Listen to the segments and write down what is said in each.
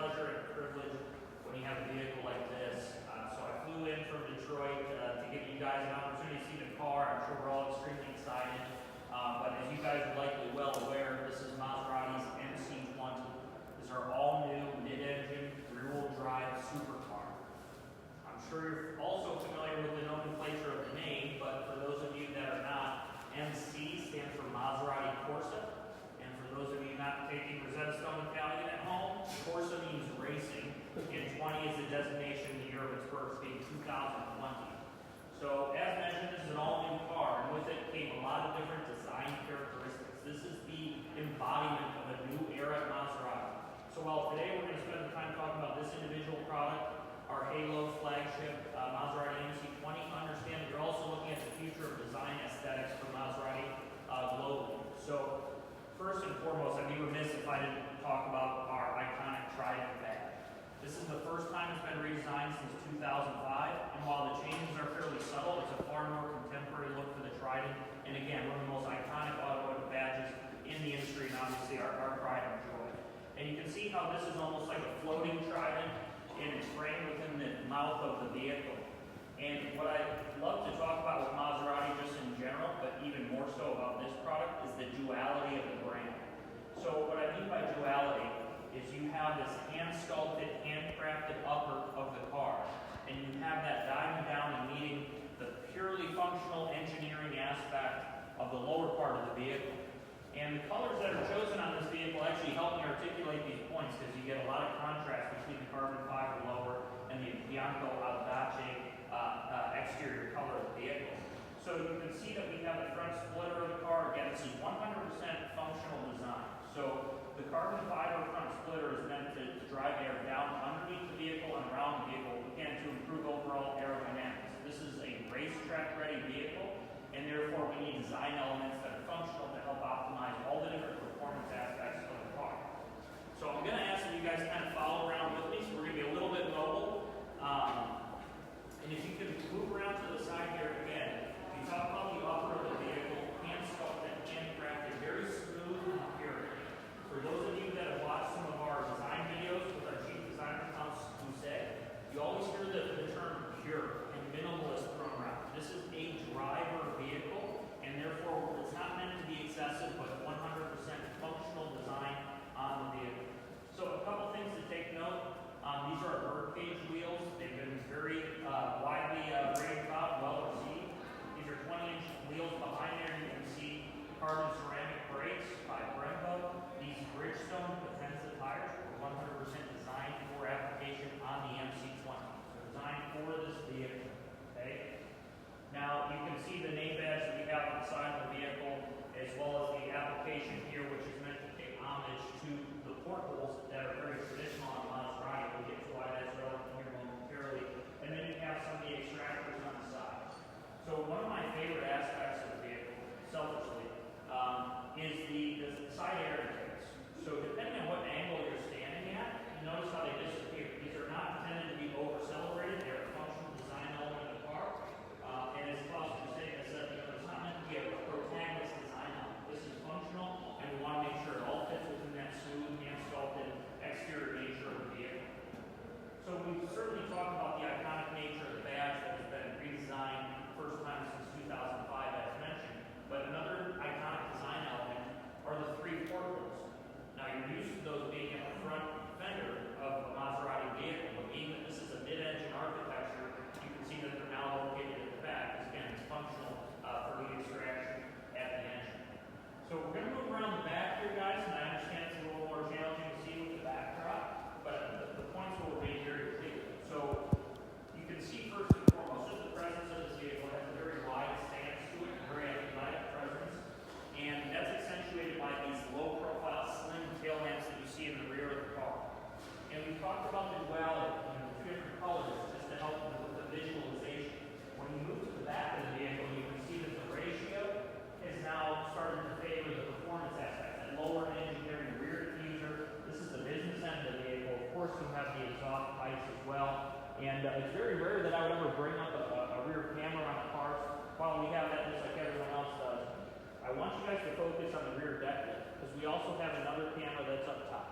pleasure and privilege when you have a vehicle like this. So I flew in from Detroit to give you guys an opportunity to see the car. I'm sure we're all extremely excited. But as you guys are likely well aware, this is Maserati's MC20. These are all new mid-engine, rear-wheel drive supercar. I'm sure you're also familiar with the nomenclature of the name, but for those of you that are not, MC stands for Maserati Corsa. And for those of you not taking Rosetta Stone Italian at home, Corsa means racing, and 20 is the designation the year of its birth, being 2020. So, as mentioned, this is an all-new car, and with it came a lot of different design characteristics. This is the embodiment of a new era at Maserati. So, while today we're going to spend the time talking about this individual product, our Halo flagship Maserati MC20, understand that you're also looking at the future of design aesthetics for Maserati globally. So, first and foremost, I'd be remiss if I didn't talk about our iconic Trident badge. This is the first time it's been redesigned since 2005, and while the changes are fairly subtle, it's a far more contemporary look for the Trident, and again, one of the most iconic automotive badges in the industry, and obviously our pride and joy. And you can see how this is almost like a floating Trident, and it's framed within the mouth of the vehicle. And what I love to talk about with Maserati just in general, but even more so about this product, is the duality of the brand. So what I mean by duality is you have this hand-sculpted, handcrafted upper of the car, and you have that diving down and meeting the purely functional engineering aspect of the lower part of the vehicle. And the colors that are chosen on this vehicle actually help me articulate these points because you get a lot of contrast between the carbon fiber lower and the Bianco Audace exterior color of the vehicle. So you can see that we have the front splitter of the car. Again, this is 100% functional design. So the carbon fiber front splitter is meant to drive air down underneath the vehicle and around the vehicle, again, to improve overall aerodynamics. This is a racetrack-ready vehicle, and therefore we need design elements that are functional to help optimize all the different performance aspects of the car. So I'm going to ask that you guys kind of follow around with me, so we're going to be a little bit mobile. And if you can move around to the side here again, you talk about the upper of the vehicle, hand-sculpted, handcrafted, very smooth and pure. For those of you that have watched some of our design videos with our chief designer, Tom Husset, you always hear the term pure and minimalist thrown around. This is a driver vehicle, and therefore it's not meant to be excessive, but 100% functional design on the vehicle. So a couple things to take note. These are birdcage wheels. They've been very widely raved about, well received. These are 20-inch wheels behind there. You can see carbon ceramic brakes by Brembo. These Bridgestone Potenza tires are 100% designed for application on the MC20. So designed for this vehicle. Okay. Now you can see the name badge that we have on the side of the vehicle, as well as the application here, which is meant to pay homage to the portholes that are very traditional on Maserati. We'll get to why that's relevant here momentarily. And then you have some of the extractors on the side. So one of my favorite aspects of the vehicle, selfishly, is the side air intakes. So depending on what angle you're standing at, you notice how they disappear. These are not intended to be over-celebrated. They're a functional design element of the car. And as Klaus was saying, it's not meant to be a protagonist design element. This is functional, and we want to make sure it all fits within that smooth, hand-sculpted exterior nature of the vehicle. So we've certainly talked about the iconic nature of the badge that has been redesigned the first time since 2005, as mentioned. But another iconic design element are the three portholes. Now you're used to those being at the front fender of a Maserati vehicle, but being that this is a mid-engine architecture, you can see that they're now located at the back, because again, it's functional for heat extraction at the engine. So we're going to move around the back here, guys, and I understand it's a little more challenging to see with the backdrop, but the points will remain very clear. So you can see first and foremost, just the presence of this vehicle has a very wide stance to it, a very athletic presence, and that's accentuated by these low-profile, slim tail lamps that you see in the rear of the car. And we talked about the duality, the two different colors, just to help with the visualization. When you move to the back of the vehicle, you can see that the ratio is now starting to favor the performance aspect. That lower end, you're hearing the rear diffuser. This is the business end of the vehicle. Of course, you have the exhaust pipes as well. And it's very rare that I would ever bring up a rear camera on a car while we have that just like everyone else does. I want you guys to focus on the rear deck because we also have another camera that's up top.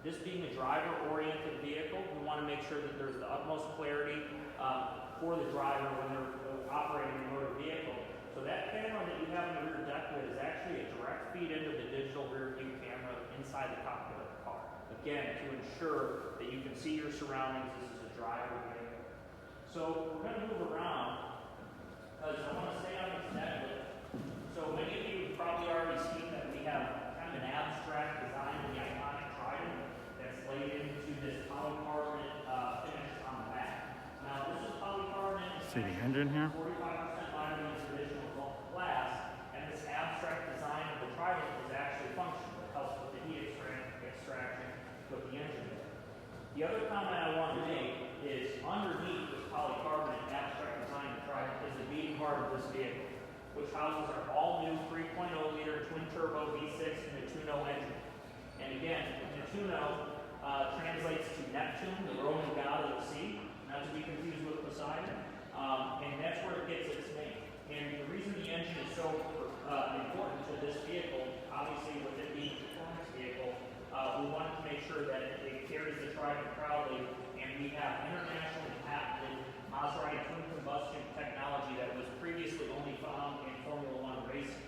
This being a driver-oriented vehicle, we want to make sure that there's the utmost clarity for the driver when they're operating a motor vehicle. So that camera that you have in the rear deck lid is actually a direct feed into the digital rear view camera inside the cockpit of the car. Again, to ensure that you can see your surroundings. This is a driver vehicle. So we're going to move around because I want to stay on this deck lid. So many of you have probably already seen that we have kind of an abstract design of the iconic Trident that's laid into this polycarbonate finish on the back. Now this is polycarbonate. See the engine here? 45% lighter than traditional glass, and this abstract design of the Trident is actually functional. It helps with the heat extraction with the engine. The other comment I want to make is underneath this polycarbonate abstract design of the Trident is the beating heart of this vehicle, which houses our all-new 3.0-liter twin-turbo V6 Nettuno engine. And again, Nettuno translates to Neptune, the Roman god of the sea, not to be confused with Poseidon, and that's where it gets its name. And the reason the engine is so important to this vehicle, obviously with it being a performance vehicle, we wanted to make sure that it carries the Trident proudly, and we have internationally patented Maserati twin combustion technology that was previously only found in Formula One racing.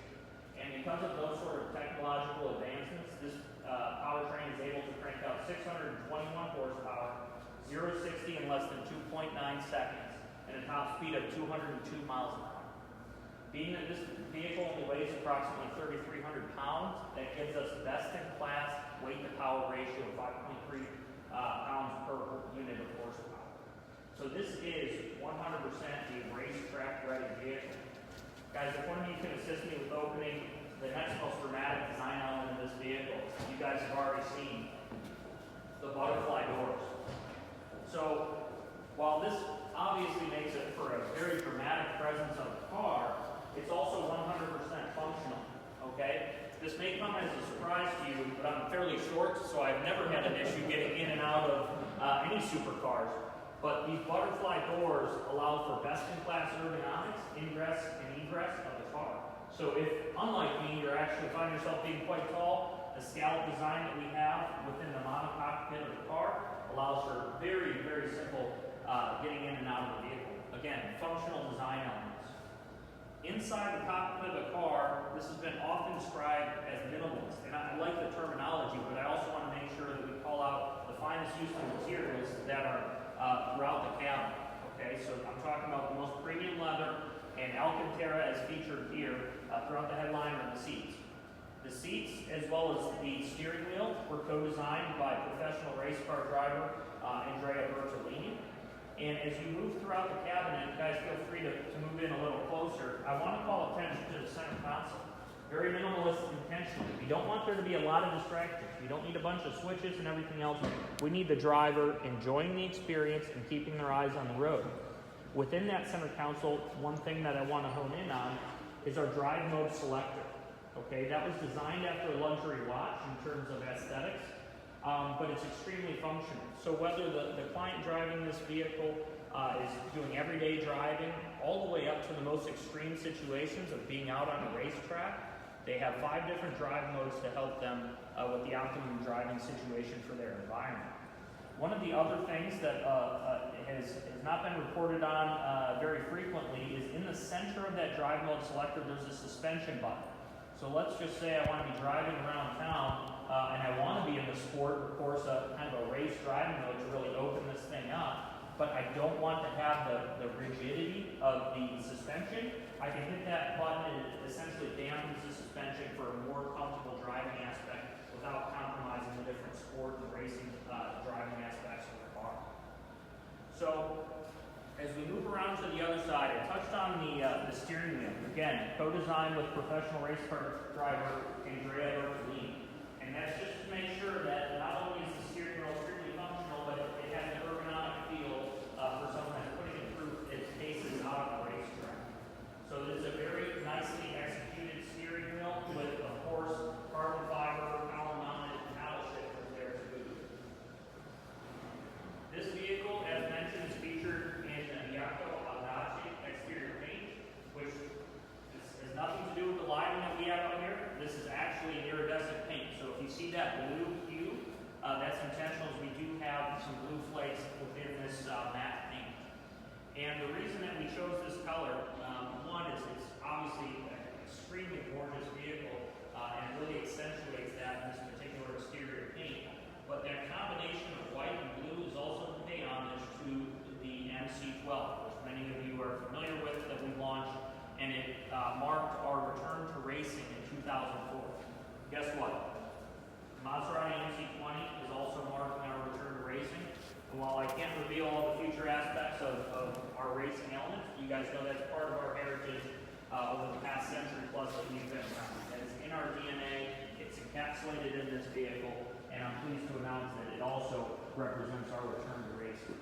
And because of those sort of technological advancements, this powertrain is able to crank out 621 horsepower, 0-60 in less than 2.9 seconds, and a top speed of 202 miles an hour. Being that this vehicle only weighs approximately 3,300 pounds, that gives us best-in-class weight-to-power ratio of 5.3 pounds per unit of horsepower. So this is 100% a racetrack-ready vehicle. Guys, if one of you can assist me with opening the next most dramatic design element of this vehicle, you guys have already seen the butterfly doors. So while this obviously makes it for a very dramatic presence of the car, it's also 100% functional, okay? This may come as a surprise to you, but I'm fairly short, so I've never had an issue getting in and out of any supercars. But these butterfly doors allow for best-in-class ergonomics, ingress and egress of the car. So if, unlike me, you actually find yourself being quite tall, the scallop design that we have within the monocockpit of the car allows for very, very simple getting in and out of the vehicle. Again, functional design elements. Inside the cockpit of the car, this has been often described as minimalist, and I like the terminology, but I also want to make sure that we call out the finest use of materials that are throughout the cabin. Okay, so I'm talking about the most premium leather and Alcantara as featured here throughout the headliner and the seats. The seats, as well as the steering wheel, were co-designed by professional race car driver Andrea Bertolini. And as you move throughout the cabinet, guys feel free to move in a little closer. I want to call attention to the center console. Very minimalist intentionally. We don't want there to be a lot of distractions. We don't need a bunch of switches and everything else. We need the driver enjoying the experience and keeping their eyes on the road. Within that center console, one thing that I want to hone in on is our drive mode selector. Okay, that was designed after a luxury watch in terms of aesthetics, but it's extremely functional. So whether the client driving this vehicle is doing everyday driving, all the way up to the most extreme situations of being out on a racetrack, they have 5 different drive modes to help them with the optimum driving situation for their environment. One of the other things that has not been reported on very frequently is in the center of that drive mode selector, there's a suspension button. So let's just say I want to be driving around town and I want to be in the sport, of course, kind of a race driving mode to really open this thing up, but I don't want to have the rigidity of the suspension. I can hit that button and it essentially dampens the suspension for a more comfortable driving aspect without compromising the different sport and racing driving aspects of the car. So as we move around to the other side, I touched on the steering wheel. Again, co-designed with professional race car driver Andrea Bertolini. And that's just to make sure that not only is the steering wheel extremely functional, but it has an ergonomic feel for someone that's putting it through its paces out on the racetrack. So it is a very nicely executed steering wheel with, of course, carbon fiber, column-mounted paddle shifters there to boot. This vehicle, as mentioned, is featured in Bianco Audace exterior paint, which has nothing to do with the lighting that we have out here. This is actually an iridescent paint. So if you see that blue hue, I can't reveal all the future aspects of our racing elements. You guys know that's part of our heritage over the past century plus that we've been around. That is in our DNA, it's encapsulated in this vehicle, and I'm pleased to announce that it also represents our return to racing.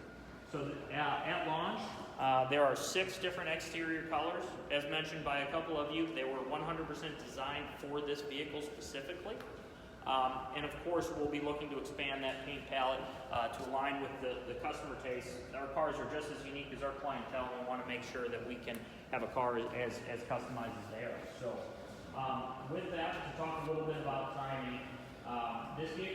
So at launch, there are 6 different exterior colors. As mentioned by a couple of you, they were 100% designed for this vehicle specifically. And of course, we'll be looking to expand that paint palette to align with the customer taste. Our cars are just as unique as our clientele, and we want to make sure that we can have a car as customized as they are. So with that, to talk a little bit about timing, this vehicle